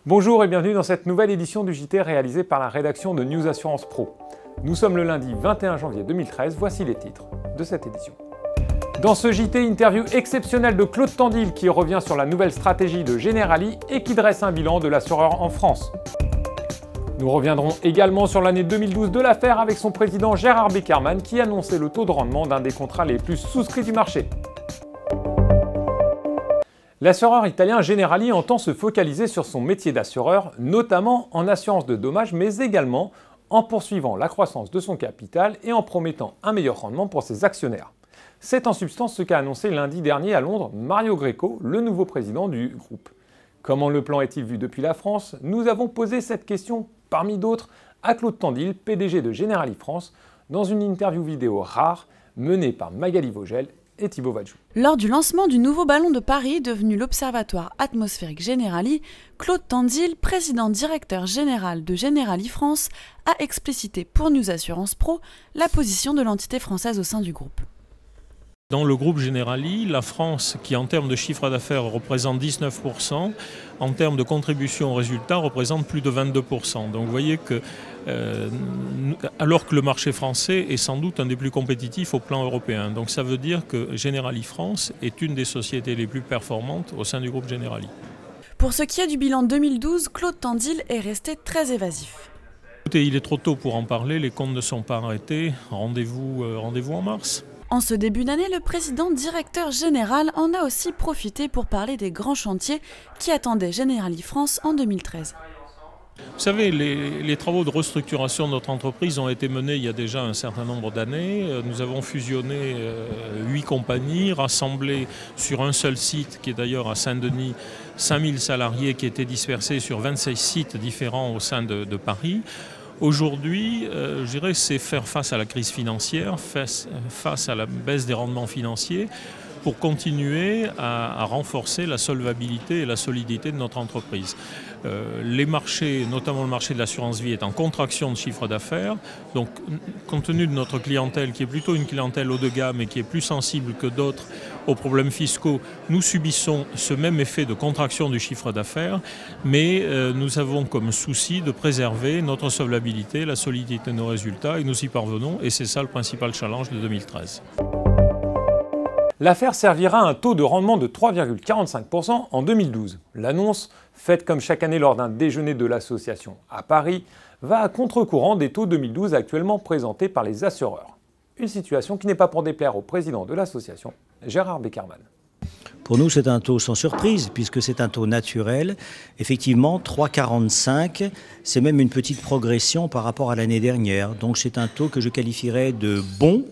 Bonjour et bienvenue dans cette nouvelle édition du JT réalisée par la rédaction de News Assurance Pro. Nous sommes le lundi 21 janvier 2013, voici les titres de cette édition. Dans ce JT, interview exceptionnelle de Claude Tandil qui revient sur la nouvelle stratégie de Generali et qui dresse un bilan de l'assureur en France. Nous reviendrons également sur l'année 2012 de l'affaire avec son président Gérard Beckerman qui annonçait le taux de rendement d'un des contrats les plus souscrits du marché. L'assureur italien Generali entend se focaliser sur son métier d'assureur, notamment en assurance de dommages, mais également en poursuivant la croissance de son capital et en promettant un meilleur rendement pour ses actionnaires. C'est en substance ce qu'a annoncé lundi dernier à Londres Mario Greco, le nouveau président du groupe. Comment le plan est-il vu depuis la France? Nous avons posé cette question, parmi d'autres, à Claude Tandil, PDG de Generali France, dans une interview vidéo rare menée par Magali Vogel et Thibaut Vajou. Lors du lancement du nouveau ballon de Paris, devenu l'Observatoire atmosphérique Generali, Claude Tandil, président directeur général de Generali France, a explicité pour News Assurance Pro la position de l'entité française au sein du groupe. Dans le groupe Generali, la France, qui en termes de chiffre d'affaires représente 19%, en termes de contribution au résultat représente plus de 22%. Donc vous voyez que, alors que le marché français est sans doute un des plus compétitifs au plan européen. Donc ça veut dire que Generali France est une des sociétés les plus performantes au sein du groupe Generali. Pour ce qui est du bilan 2012, Claude Tandil est resté très évasif. Écoutez, il est trop tôt pour en parler, les comptes ne sont pas arrêtés. Rendez-vous en mars. En ce début d'année, le président directeur général en a aussi profité pour parler des grands chantiers qui attendaient Generali France en 2013. Vous savez, les travaux de restructuration de notre entreprise ont été menés il y a déjà un certain nombre d'années. Nous avons fusionné 8 compagnies, rassemblé sur un seul site, qui est d'ailleurs à Saint-Denis, 5000 salariés qui étaient dispersés sur 26 sites différents au sein de Paris. Aujourd'hui, je dirais, c'est faire face à la crise financière, face à la baisse des rendements financiers, pour continuer à renforcer la solvabilité et la solidité de notre entreprise. Les marchés, notamment le marché de l'assurance vie, est en contraction de chiffre d'affaires. Donc, compte tenu de notre clientèle, qui est plutôt une clientèle haut de gamme et qui est plus sensible que d'autres aux problèmes fiscaux, nous subissons ce même effet de contraction du chiffre d'affaires, mais nous avons comme souci de préserver notre solvabilité, la solidité de nos résultats, et nous y parvenons, et c'est ça le principal challenge de 2013. L'affaire servira à un taux de rendement de 3,45% en 2012. L'annonce, faite comme chaque année lors d'un déjeuner de l'association à Paris, va à contre-courant des taux 2012 actuellement présentés par les assureurs. Une situation qui n'est pas pour déplaire au président de l'association, Gérard Beckerman. Pour nous, c'est un taux sans surprise, puisque c'est un taux naturel. Effectivement, 3,45, c'est même une petite progression par rapport à l'année dernière. Donc c'est un taux que je qualifierais de bon,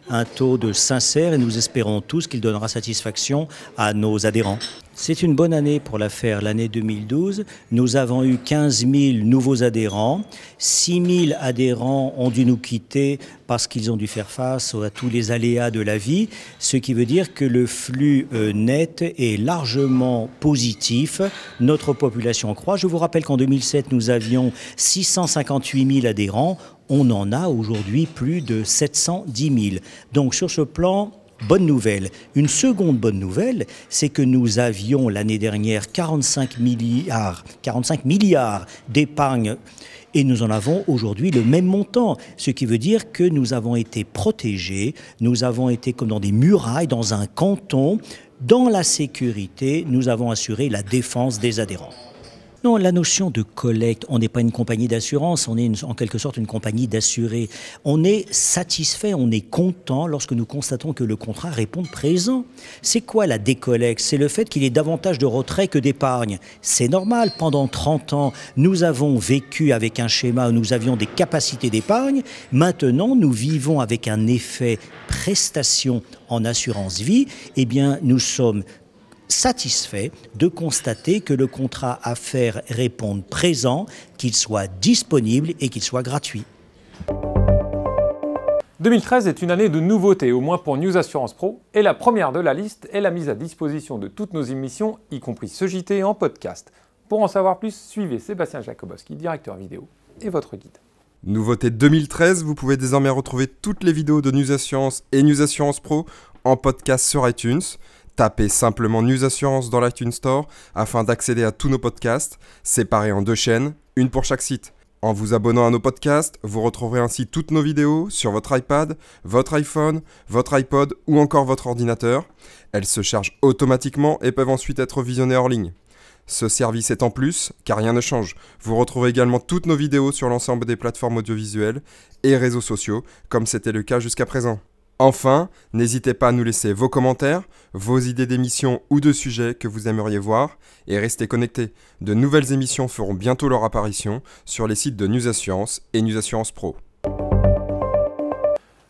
un taux de sincère, et nous espérons tous qu'il donnera satisfaction à nos adhérents. C'est une bonne année pour l'affaire, l'année 2012. Nous avons eu 15 000 nouveaux adhérents. 6 000 adhérents ont dû nous quitter parce qu'ils ont dû faire face à tous les aléas de la vie, ce qui veut dire que le flux net est largement positif. Notre population croît. Je vous rappelle qu'en 2007, nous avions 658 000 adhérents. On en a aujourd'hui plus de 710 000. Donc sur ce plan, bonne nouvelle. Une seconde bonne nouvelle, c'est que nous avions l'année dernière 45 milliards d'épargne et nous en avons aujourd'hui le même montant. Ce qui veut dire que nous avons été protégés, nous avons été comme dans des murailles, dans un canton. Dans la sécurité, nous avons assuré la défense des adhérents. Non, la notion de collecte, on n'est pas une compagnie d'assurance, on est en quelque sorte une compagnie d'assurés. On est satisfait, on est content lorsque nous constatons que le contrat répond présent. C'est quoi la décollecte? C'est le fait qu'il y ait davantage de retrait que d'épargne. C'est normal, pendant 30 ans, nous avons vécu avec un schéma où nous avions des capacités d'épargne. Maintenant, nous vivons avec un effet prestation en assurance vie. Eh bien, nous sommes satisfait de constater que le contrat à faire réponde présent, qu'il soit disponible et qu'il soit gratuit. 2013 est une année de nouveautés, au moins pour News Assurance Pro, et la première de la liste est la mise à disposition de toutes nos émissions, y compris ce JT en podcast. Pour en savoir plus, suivez Sébastien Jakobowski, directeur vidéo, et votre guide. Nouveauté 2013, vous pouvez désormais retrouver toutes les vidéos de News Assurance et News Assurance Pro en podcast sur iTunes. Tapez simplement News Assurance dans l'iTunes Store afin d'accéder à tous nos podcasts, séparés en 2 chaînes, une pour chaque site. En vous abonnant à nos podcasts, vous retrouverez ainsi toutes nos vidéos sur votre iPad, votre iPhone, votre iPod ou encore votre ordinateur. Elles se chargent automatiquement et peuvent ensuite être visionnées hors ligne. Ce service est en plus, car rien ne change. Vous retrouvez également toutes nos vidéos sur l'ensemble des plateformes audiovisuelles et réseaux sociaux, comme c'était le cas jusqu'à présent. Enfin, n'hésitez pas à nous laisser vos commentaires, vos idées d'émissions ou de sujets que vous aimeriez voir, et restez connectés. De nouvelles émissions feront bientôt leur apparition sur les sites de News Assurance et News Assurance Pro.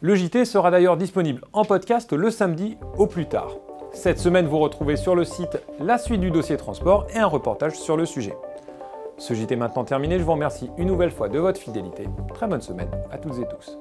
Le JT sera d'ailleurs disponible en podcast le samedi au plus tard. Cette semaine, vous retrouvez sur le site la suite du dossier transport et un reportage sur le sujet. Ce JT est maintenant terminé, je vous remercie une nouvelle fois de votre fidélité. Très bonne semaine à toutes et tous.